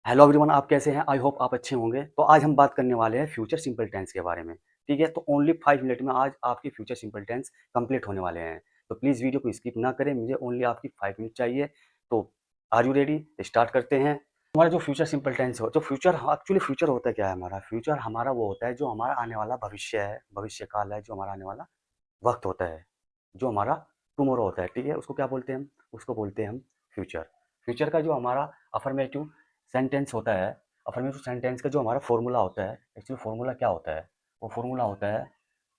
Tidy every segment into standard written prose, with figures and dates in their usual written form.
Hello everyone, आप कैसे हैं? आई होप आप अच्छे होंगे। तो आज हम बात करने वाले हैं फ्यूचर सिंपल टेंस के बारे में। ठीक है, तो ओनली 5 मिनट में आज आपके फ्यूचर सिंपल टेंस कंप्लीट होने वाले हैं। तो प्लीज़ वीडियो को स्किप ना करें, मुझे ओनली आपकी 5 मिनट चाहिए। तो आर यू रेडी? स्टार्ट करते हैं। हमारा जो फ्यूचर सिंपल टेंस हो, जो फ्यूचर एक्चुअली फ्यूचर होता क्या है हमारा? फ्यूचर हमारा वो होता है जो हमारा आने वाला भविष्य है, भविष्यकाल है, जो हमारा आने वाला वक्त होता है, जो हमारा टुमारो होता है। ठीक है, उसको क्या बोलते हैं हम? उसको बोलते हैं हम फ्यूचर। फ्यूचर का जो हमारा अफर्मेटिव सेंटेंस होता है, अफर्मेटिव सेंटेंस का जो हमारा फॉर्मूला होता है, एक्चुअली फॉर्मूला क्या होता है? वो फॉर्मूला होता है,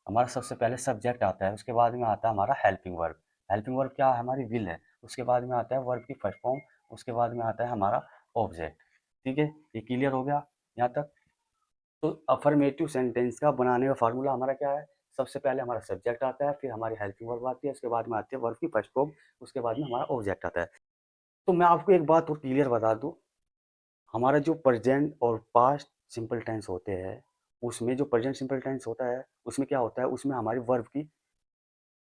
हमारा सबसे पहले सब्जेक्ट आता है, उसके बाद में आता है हमारा हेल्पिंग वर्ब। हेल्पिंग वर्ब क्या है? हमारी विल है। उसके बाद में आता है वर्ब की फर्स्ट फॉर्म। उसके बाद में आता है हमारा ऑब्जेक्ट। ठीक है, ये क्लियर हो गया यहाँ तक? तो अफर्मेटिव सेंटेंस का बनाने का फार्मूला हमारा क्या है? सबसे पहले हमारा सब्जेक्ट आता है, फिर हमारी हेल्पिंग वर्ब आती है, उसके बाद में आती है वर्ब की फर्स्ट फॉर्म, उसके बाद में हमारा ऑब्जेक्ट आता है। तो मैं आपको एक बात और क्लियर बता दूं, हमारा जो प्रेजेंट और पास्ट सिंपल टेंस होते हैं, उसमें जो प्रेजेंट सिंपल टेंस होता है, उसमें क्या होता है? उसमें हमारी वर्ब की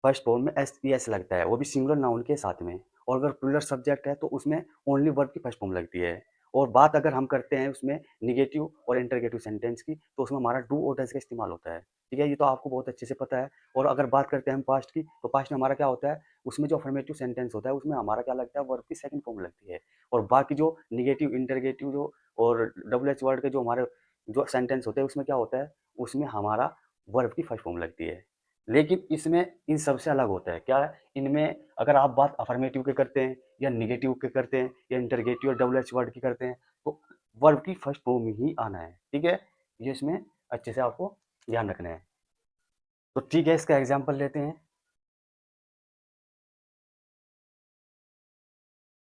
फर्स्ट फॉर्म में एस ई एस लगता है, वो भी सिंगुलर नाउन के साथ में। और अगर प्लूरल सब्जेक्ट है तो उसमें ओनली वर्ब की फर्स्ट फॉर्म लगती है। और बात अगर हम करते हैं उसमें निगेटिव और इंटरगेटिव सेंटेंस की, तो उसमें हमारा डू और डज का इस्तेमाल होता है। ठीक है, ये तो आपको बहुत अच्छे से पता है। और अगर बात करते हैं हम पास्ट की, तो पास्ट में हमारा क्या होता है? उसमें जो अफर्मेटिव सेंटेंस होता है, उसमें हमारा क्या लगता है? वर्ब की सेकंड फॉर्म लगती है। और बाकी जो निगेटिव, इंटरगेटिव जो और डब्ल्यू एच वर्ड के जो हमारे जो सेंटेंस होते हैं, उसमें क्या होता है? उसमें हमारा वर्ब की फर्स्ट फॉर्म लगती है। लेकिन इसमें इन सबसे अलग होता है क्या है? इनमें अगर आप बात अफर्मेटिव के करते हैं या निगेटिव के करते हैं या इंटरगेटिव और डबल एच वर्ड की करते हैं, तो वर्ब की फर्स्ट फॉर्म ही आना है। ठीक है, ये इसमें अच्छे से आपको ध्यान रखना है। तो ठीक है, इसका एग्जाम्पल लेते हैं।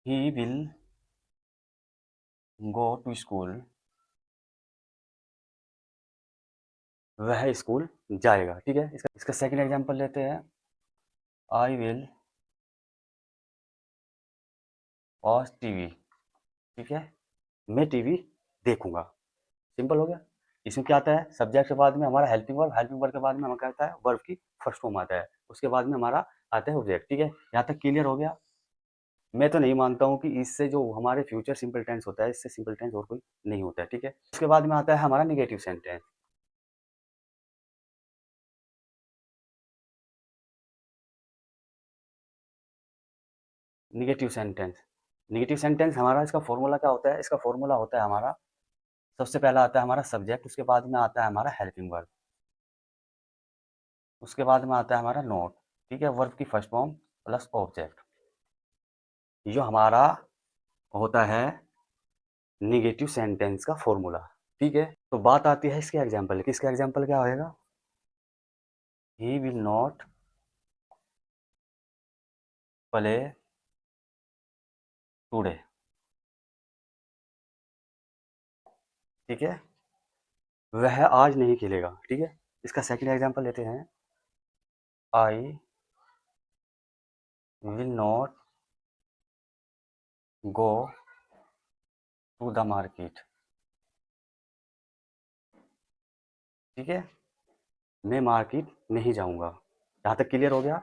He will go to school. वह स्कूल जाएगा। ठीक है, इसका इसका सेकंड एग्जाम्पल लेते हैं। I will watch TV. ठीक है, मैं टीवी देखूंगा। सिंपल हो गया। इसमें क्या आता है? सब्जेक्ट के बाद में हमारा हेल्पिंग वर्ब, हेल्पिंग वर्ब के बाद में हमारा क्या आता है? वर्ब की फर्स्ट फॉर्म आता है, उसके बाद में हमारा आता है ऑब्जेक्ट। ठीक है, यहाँ तक क्लियर हो गया? मैं तो नहीं मानता हूँ कि इससे जो हमारे फ्यूचर सिंपल टेंस होता है, इससे सिंपल टेंस और कोई नहीं होता है। ठीक है, उसके बाद में आता है हमारा negative sentence. Negative sentence, negative sentence हमारा इसका फॉर्मूला क्या होता है? इसका फॉर्मूला होता है हमारा, सबसे पहला आता है हमारा सब्जेक्ट, उसके बाद में आता है हमारा हेल्पिंग वर्ब, उसके बाद में आता है हमारा नोट। ठीक है, वर्ब की फर्स्ट फॉर्म प्लस ऑब्जेक्ट, जो हमारा होता है निगेटिव सेंटेंस का फॉर्मूला। ठीक है, तो बात आती है इसके एग्जाम्पल की। इसका एग्जाम्पल क्या होएगा? ही विल नॉट प्ले टूडे। ठीक है, वह आज नहीं खेलेगा। ठीक है, इसका सेकंड एग्जाम्पल लेते हैं। I will not go to the market. ठीक है, मैं मार्केट नहीं जाऊंगा। यहाँ तक क्लियर हो गया?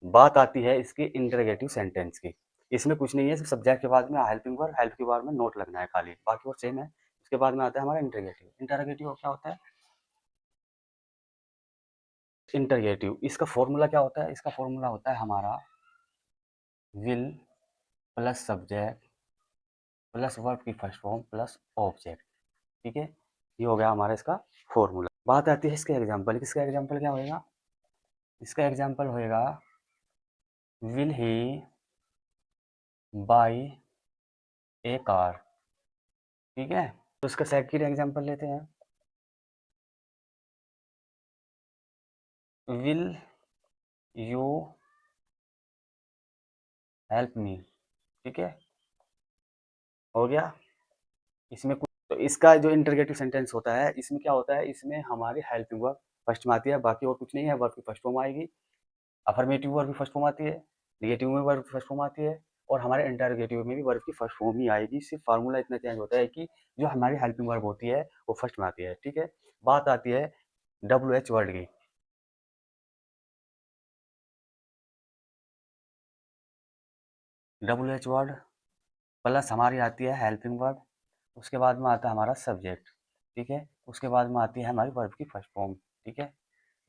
बात आती है इसके इंटरोगेटिव सेंटेंस की। इसमें कुछ नहीं है, सिर्फ सब्जेक्ट के बाद में हेल्पिंग वर्ब, हेल्प के बाद में नोट लगना है खाली, बाकी और सेम है। उसके बाद में आता है हमारा इंटरोगेटिव। इंटरोगेटिव क्या होता है? इंटरगेटिव, इसका फॉर्मूला क्या होता है? इसका फॉर्मूला होता है हमारा will plus subject plus verb की फर्स्ट फॉर्म प्लस ऑब्जेक्ट। ठीक है, ये हो गया हमारा इसका फॉर्मूला। बात आती है इसके एग्जाम्पल। इसका एग्जाम्पल क्या होएगा? इसका एग्जाम्पल होएगा will he buy a car. ठीक है, तो इसका सेकंड एग्जाम्पल लेते हैं। Will you help me. ठीक है, हो गया। इसमें कुछ तो इसका जो इंटरगेटिव सेंटेंस होता है, इसमें क्या होता है? इसमें हमारी हेल्पिंग वर्ब फर्स्ट में आती है, बाकी और कुछ नहीं है। वर्ब की फर्स्ट फॉर्म आएगी, अफर्मेटिव वर्ब की फर्स्ट फॉर्म आती है, नेगेटिव में वर्ब की फर्स्ट फॉर्म आती है, और हमारे इंटरगेटिव में भी वर्ब की फर्स्ट फॉर्म ही आएगी। सिर्फ फार्मूला इतना चेंज होता है कि जो हमारी हेल्पिंग वर्ब होती है वो फर्स्ट में आती है। ठीक है, बात आती है डब्ल्यू एच वर्ड की। डब्ल्यू एच वर्ड प्लस हमारी आती है हेल्पिंग वर्ब, उसके बाद में आता है हमारा सब्जेक्ट, ठीक है। उसके बाद में आती है हमारी वर्ब की फर्स्ट फॉर्म, ठीक है।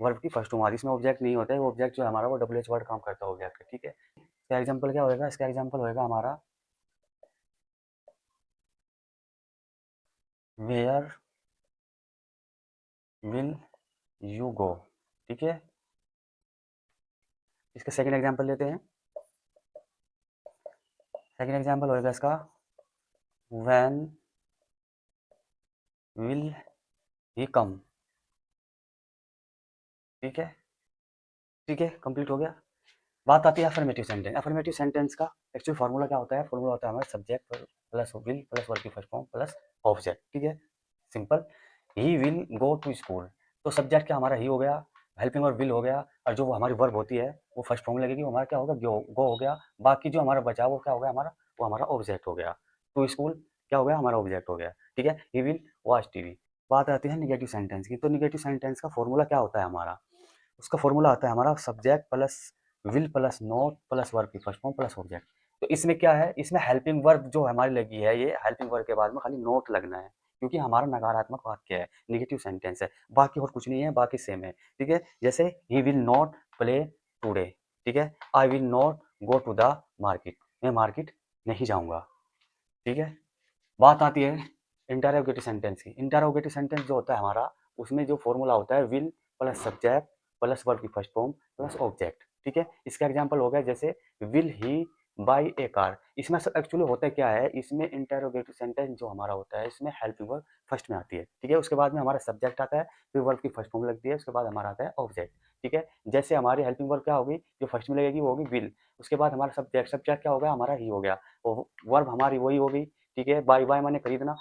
वर्ब की फर्स्ट फॉर्म आती है, इसमें ऑब्जेक्ट नहीं होता है, वो ऑब्जेक्ट जो है हमारा वो WH वर्ड काम करता है ऑब्जेक्ट, ठीक है। इसका एग्जाम्पल क्या होएगा, इसका एग्जाम्पल होएगा हमारा वेयर विल यू गो, ठीक है। इसका सेकंड एग्जाम्पल लेते हैं। सेकंड एग्जाम्पल होएगा इसका व्हेन विल ही कम, ठीक है। ठीक है, कंप्लीट हो गया। बात आती है अफर्मेटिव सेंटेंस। अफर्मेटिव सेंटेंस का एक्चुअल फार्मूला क्या होता है, फार्मूला होता है हमारा subject plus will plus verb की फर्स्ट फॉर्म प्लस ऑब्जेक्ट, ठीक है। Simple. He will go to school, तो सब्जेक्ट क्या हमारा ही हो गया, हेल्पिंग वर्ब विल हो गया, और जो वो हमारी वर्ब होती है वो फर्स्ट फॉर्म लगेगी, वो हमारा क्या होगा, गो हो गया। बाकी जो हमारा बचा वो क्या हो गया हमारा, वो हमारा ऑब्जेक्ट हो गया। टू स्कूल क्या हो गया, हमारा ऑब्जेक्ट हो गया, ठीक है। He will watch TV. बात आती है निगेटिव सेंटेंस की, तो निगेटिव सेंटेंस का फॉर्मूला क्या होता है हमारा, उसका फॉर्मूला आता है हमारा subject plus will plus not plus verb की फर्स्ट फॉर्म प्लस ऑब्जेक्ट। तो इसमें क्या है, इसमें हेल्पिंग वर्ब जो हमारी लगी है, ये हेल्पिंग वर्ब के बाद में खाली नोट लगना है, क्योंकि हमारा नकारात्मक वाक्य है, निगेटिव सेंटेंस है, बाकी और कुछ नहीं है, बाकी सेम है, ठीक है। जैसे he will not play today, ठीक है। I will not go to the market, मैं मार्केट नहीं जाऊंगा, ठीक है। बात आती है इंटरोगेटिव सेंटेंस की। इंटरोगेटिव सेंटेंस जो होता है हमारा, उसमें जो फॉर्मूला होता है will plus subject plus verb की फर्स्ट फॉर्म प्लस ऑब्जेक्ट, ठीक है। इसका एग्जांपल हो गया जैसे will he buy a car. इसमें सब एक्चुअली होता है क्या है, इसमें इंटरोगेटिव सेंटेंस जो हमारा होता है, इसमें हेल्पिंग वर्ब फर्स्ट में आती है, ठीक है। उसके बाद में हमारा सब्जेक्ट आता है, फिर वर्ब की फर्स्ट फॉर्म लगती है, उसके बाद हमारा आता है ऑब्जेक्ट, ठीक है। जैसे हमारी हेल्पिंग वर्ब क्या होगी, जो फर्स्ट में लगेगी वो होगी विल, उसके बाद हमारा सब्जेक्ट, सब्जेक्ट क्या होगा हमारा ही हो गया, वर्ब हमारी वही होगी, ठीक है। बाई बाय माने खरीदना,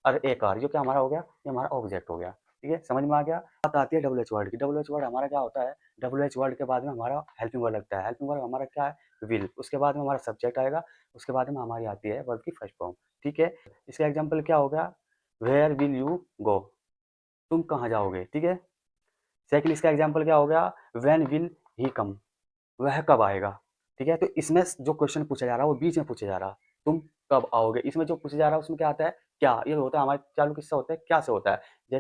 और एक आर जो क्या हमारा हो गया, ये हमारा ऑब्जेक्ट हो गया, ठीक है। समझ में आ गया। बात आती है WH वर्ड की। WH वर्ड हमारा क्या होता है, WH वर्ड के बाद में हमारा हेल्पिंग वर्ड लगता है, हेल्पिंग वर्ड हमारा क्या है विल, उसके बाद में हमारा सब्जेक्ट आएगा, उसके बाद में हमारी आती है वर्ब की फर्स्ट फॉर्म, ठीक है। इसका एग्जाम्पल क्या हो गया, वेयर विल यू गो, तुम कहाँ जाओगे, ठीक है। सेकंड इसका एग्जाम्पल क्या हो गया, व्हेन विल ही कम, वह कब आएगा, ठीक है। तो इसमें जो क्वेश्चन पूछा जा रहा है वो बीच में पूछा जा रहा है, तुम कब आओगे। इसमें जो पूछा जा रहा है उसमें क्या आता है, क्या, ये होता है हमारे चालू किस्सा होता है क्या से होता है। जैसे